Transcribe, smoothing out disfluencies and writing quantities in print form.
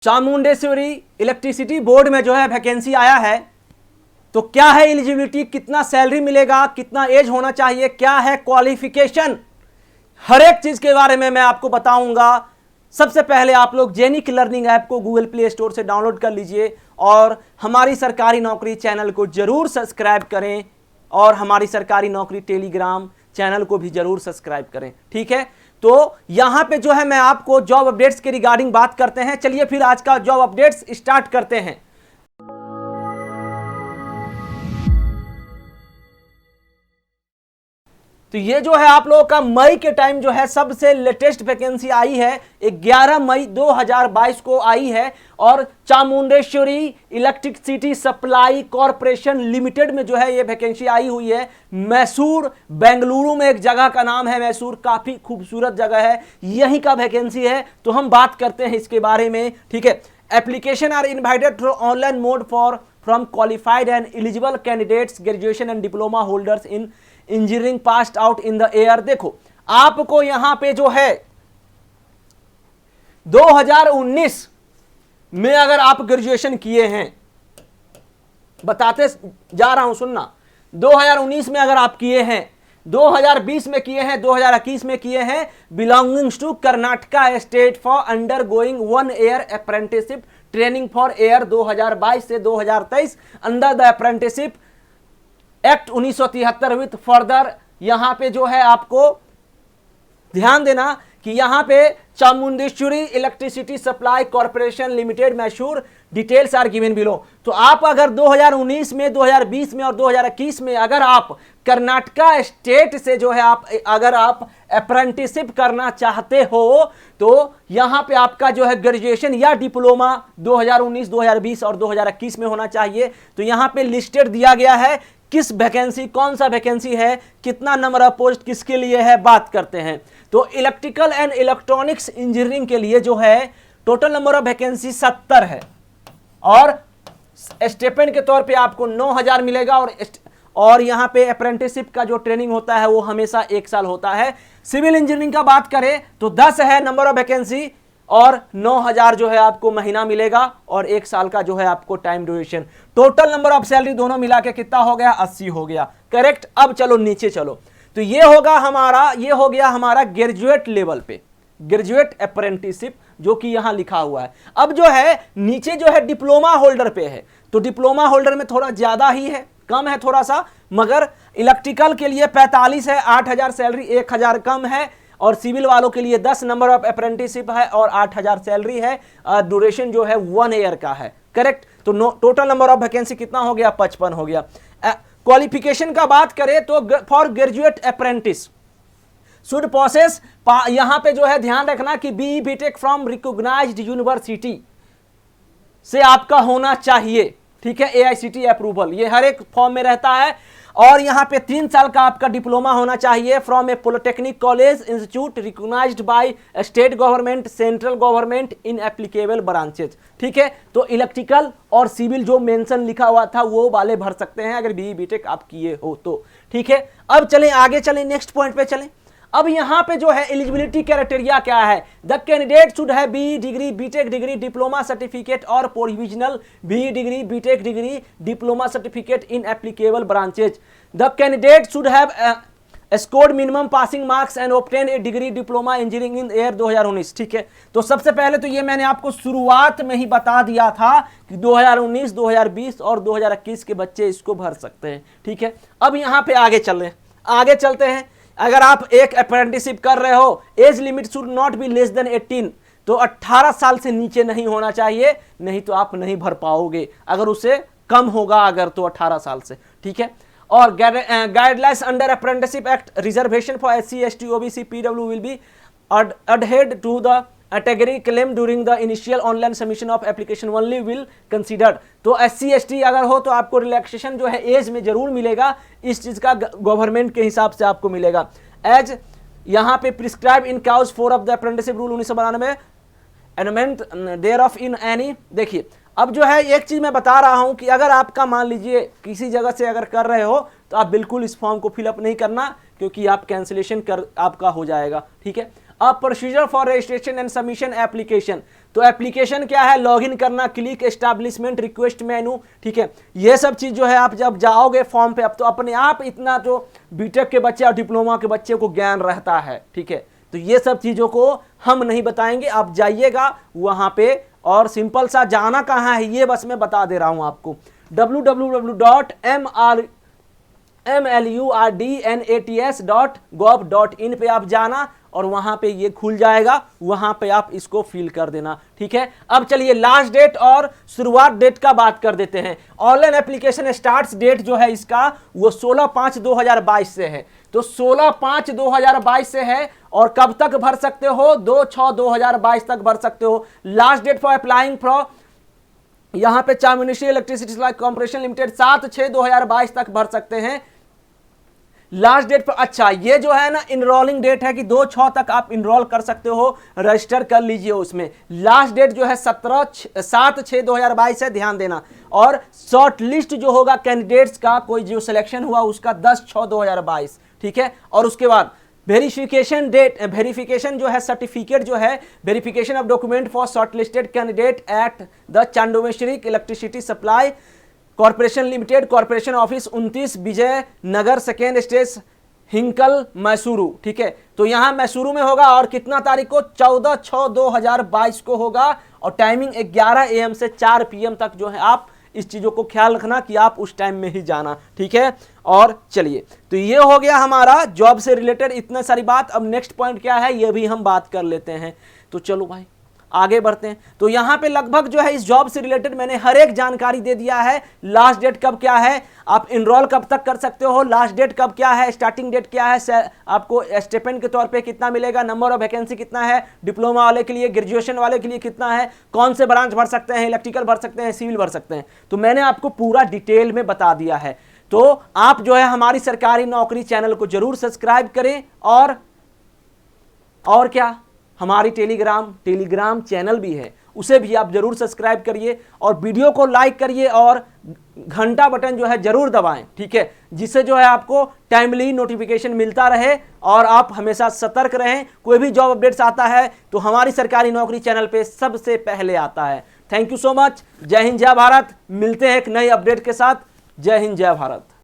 Chamundeshwari electricity board में जो है वैकेंसी आया है, तो क्या है एलिजिबिलिटी, कितना सैलरी मिलेगा, कितना एज होना चाहिए, क्या है क्वालिफिकेशन, हर एक चीज के बारे में मैं आपको बताऊंगा। सबसे पहले आप लोग जेनिक लर्निंग ऐप को गूगल प्ले स्टोर से डाउनलोड कर लीजिए और हमारी सरकारी नौकरी चैनल को जरूर सब्सक्राइब करें और हमारी सरकारी नौकरी टेलीग्राम चैनल को भी जरूर सब्सक्राइब करें, ठीक है। तो यहां पे जो है मैं आपको जॉब अपडेट्स के रिगार्डिंग बात करते हैं। चलिए फिर आज का जॉब अपडेट्स स्टार्ट करते हैं। तो ये जो है आप लोगों का मई के टाइम जो है सबसे लेटेस्ट वैकेंसी आई है, 11 मई 2022 को आई है और Chamundeshwari electricity supply corporation limited में जो है ये वैकेंसी आई हुई है। मैसूर, बेंगलुरु में एक जगह का नाम है मैसूर, काफी खूबसूरत जगह है, यहीं का वैकेंसी है। तो हम बात करते हैं इसके बारे में, ठीक है। Application are invited through online mode from qualified and eligible candidates, graduation and diploma holders in engineering passed out in the year. देखो आपको यहां पे जो है 2019 में अगर आप ग्रेजुएशन किए हैं, बताते जा रहा हूं सुनना, 2019 में अगर आप किए हैं, 2020 में किए हैं, 2021 में किए हैं, belongings to Karnataka state for undergoing 1 year apprenticeship training for year 2022 से 2023 under the apprenticeship act 1973 with further. यहां पे जो है आपको ध्यान देना कि यहां पे Chamundeshwari electricity supply corporation limited Mysore details are given below. तो आप अगर 2019 में, 2020 में और 2021 में अगर आप कर्नाटका स्टेट से जो है अगर आप अप्रेंटिसशिप करना चाहते हो तो यहां पे आपका जो है ग्रेजुएशन या डिप्लोमा 2019, 2020 और 2021 में होना चाहिए। तो यहां पे लिस्टेड दिया गया है किस वैकेंसी, कौन सा वैकेंसी है, कितना नंबर ऑफ पोस्ट किसके लिए है, बात करते हैं। तो इलेक्ट्रिकल एंड इलेक्ट्रॉनिक्स इंजीनियरिंग के लिए जो है टोटल नंबर ऑफ वैकेंसी 70 है और स्टेपेंड के तौर पे आपको 9000 मिलेगा और यहां पे अप्रेंटिसशिप का जो ट्रेनिंग होता है वो हमेशा 1 साल होता है। सिविल इंजीनियरिंग का बात करें तो 10 है नंबर ऑफ वैकेंसी और 9000 जो है आपको महीना मिलेगा और 1 साल का जो है आपको time duration. Total number of salary दोनों मिला के कितना हो गया, 80 हो गया, करेक्ट। अब चलो नीचे चलो, तो ये हो गया हमारा ग्रेजुएट लेवल पे, ग्रेजुएट अप्रेंटिसशिप जो कि यहां लिखा हुआ है। अब जो है नीचे जो है डिप्लोमा होल्डर पे है, तो डिप्लोमा होल्डर में थोड़ा ज्यादा ही है, कम है थोड़ा सा, मगर इलेक्ट्रिकल के लिए 45 है, 8000 सैलरी, 1000 कम है और सिविल वालों के लिए 10 नंबर ऑफ अप्रेंटिसशिप है और 8000 सैलरी है, ड्यूरेशन जो है 1 ईयर का है, करेक्ट। तो टोटल नंबर ऑफ वैकेंसी कितना हो गया, 55 हो गया। क्वालिफिकेशन का बात करें तो for graduate apprentice should process, यहां पे जो है ध्यान रखना कि BE BTech from recognised university से आपका होना चाहिए, ठीक है, एआईसीटी अप्रूवल, ये हर एक फॉर्म में रहता है। और यहां पे 3 साल का आपका डिप्लोमा होना चाहिए from a polytechnic college institute recognised by state government, central government in applicable branches, ठीक है। तो इलेक्ट्रिकल और सिविल जो मेंशन लिखा हुआ था वो वाले भर सकते हैं अगर बीई बीटेक आप किए हो तो, ठीक है। अब चलें आगे, चलें नेक्स्ट पॉइंट पे चलें। अब यहां पे जो है एलिजिबिलिटी क्राइटेरिया क्या है, the candidate should have BE degree, BTech degree, diploma certificate और provisional BE degree, BTech degree, diploma certificate in applicable branches. The candidate should have scored minimum passing marks and obtain a degree diploma engineering in year 2019, ठीक है। तो सबसे पहले तो ये मैंने आपको शुरुआत में ही बता दिया था कि 2019, 2020 और 2021 के बच्चे इसको भर सकते हैं, ठीक है। अब यहां पे आगे चलते हैं। अगर आप एक अप्रेंटिसशिप कर रहे हो, age limit should not be less than 18, तो 18 साल से नीचे नहीं होना चाहिए, नहीं तो आप नहीं भर पाओगे। अगर उससे कम होगा अगर तो 18 साल से, ठीक है। और guidelines under apprenticeship act reservation for SC ST OBC PW will be adhered to the category claim during the initial online submission of application only will considered. तो SC ST अगर हो तो आपको रिलैक्सेशन जो है एज में जरूर मिलेगा, इस चीज का गवर्नमेंट के हिसाब से आपको मिलेगा। एज यहां पे prescribe in clause 4 of the apprenticeship rule 1992 amendment thereof in any. देखिए अब जो है एक चीज मैं बता रहा हूं कि अगर आपका मान लीजिए किसी जगह से अगर कर रहे हो तो आप बिल्कुल इस फॉर्म को फिलअप नहीं करना, क्योंकि आप कैंसिलेशन आपका हो जाएगा, ठीक है। A procedure for registration and submission application. तो एप्लीकेशन क्या है, लॉगिन करना, क्लिक एस्टैब्लिशमेंट, रिक्वेस्ट मेनू, ठीक है। ये सब चीज जो है आप जब जाओगे फॉर्म पे, अब तो अपने आप इतना जो बीटेक के बच्चे और डिप्लोमा के बच्चे को ज्ञान रहता है, ठीक है। तो ये सब चीजों को हम नहीं बताएंगे, आप जाइएगा वहां पे और सिंपल सा जाना कहाँ है ये बस मैं बता दे रहा हूं आपको। www.mlurdnats.gov.in पे आप जाना और वहां पे ये खुल जाएगा, वहां पे आप इसको फिल कर देना, ठीक है। अब चलिए लास्ट डेट और शुरुआत डेट का बात कर देते हैं। ऑनलाइन एप्लीकेशन स्टार्ट डेट जो है इसका वो 16/5/2022 से है, तो 16/5/2022 से है और कब तक भर सकते हो, 2/6/2022 तक भर सकते हो। Last date for applying for यहां पे Chamundeshwari electricity supply corporation limited 7/6/2022 तक भर सकते हैं लास्ट डेट पर। अच्छा ये जो है ना इनरोलिंग डेट है कि 2/6 तक आप इनरोल कर सकते हो, रजिस्टर कर लीजिए उसमें। लास्ट डेट जो है 7/6/2022 है, ध्यान देना। और शॉर्ट लिस्ट जो होगा कैंडिडेट्स का, कोई जो सिलेक्शन हुआ उसका 10/6/2022, ठीक है। और उसके बाद वेरिफिकेशन डेट, वेरिफिकेशन जो है सर्टिफिकेट जो है, verification of document for shortlisted candidate at the Chamundeshwari electricity supply corporation limited, corporation office 29 Vijay Nagar, second stage, Hinkle, Mysuru, ठीक है। तो यहां मैसूरू में होगा और कितना तारीख को, 14/6/2022 को होगा और टाइमिंग 11 AM से 4 PM तक जो है। आप इस चीजों को ख्याल रखना कि आप उस टाइम में ही जाना, ठीक है। और चलिए तो ये हो गया हमारा जॉब से रिलेटेड इतना सारी बात। अब नेक्स्ट पॉइंट क्या है ये भी हम बात कर लेते हैं। तो चलो भाई आगे बढ़ते हैं। तो यहां पे लगभग जो है इस जॉब से रिलेटेड मैंने हर एक जानकारी दे दिया है। लास्ट डेट कब क्या है, आप इनरोल कब तक कर सकते हो, लास्ट डेट कब क्या है, स्टार्टिंग डेट क्या है, आपको स्टेपेंड के तौर पे कितना मिलेगा, नंबर ऑफ वैकेंसी कितना है, डिप्लोमा वाले के लिए, ग्रेजुएशन वाले के लिए कितना है, कौन से ब्रांच भर सकते हैं, इलेक्ट्रिकल भर सकते हैं, सिविल भर सकते हैं। तो मैंने आपको पूरा डिटेल में बता दिया है। तो आप जो है हमारी सरकारी नौकरी चैनल को जरूर सब्सक्राइब करें और क्या, हमारी टेलीग्राम चैनल भी है, उसे भी आप जरूर सब्सक्राइब करिए और वीडियो को लाइक करिए और घंटा बटन जो है जरूर दबाएं, ठीक है, जिससे जो है आपको टाइमली नोटिफिकेशन मिलता रहे और आप हमेशा सतर्क रहें। कोई भी जॉब अपडेट्स आता है तो हमारी सरकारी नौकरी चैनल पे सबसे पहले आता है। Thank you so much. जय हिंद जय भारत। मिलते हैं एक नई अपडेट के साथ। जय हिंद जय भारत।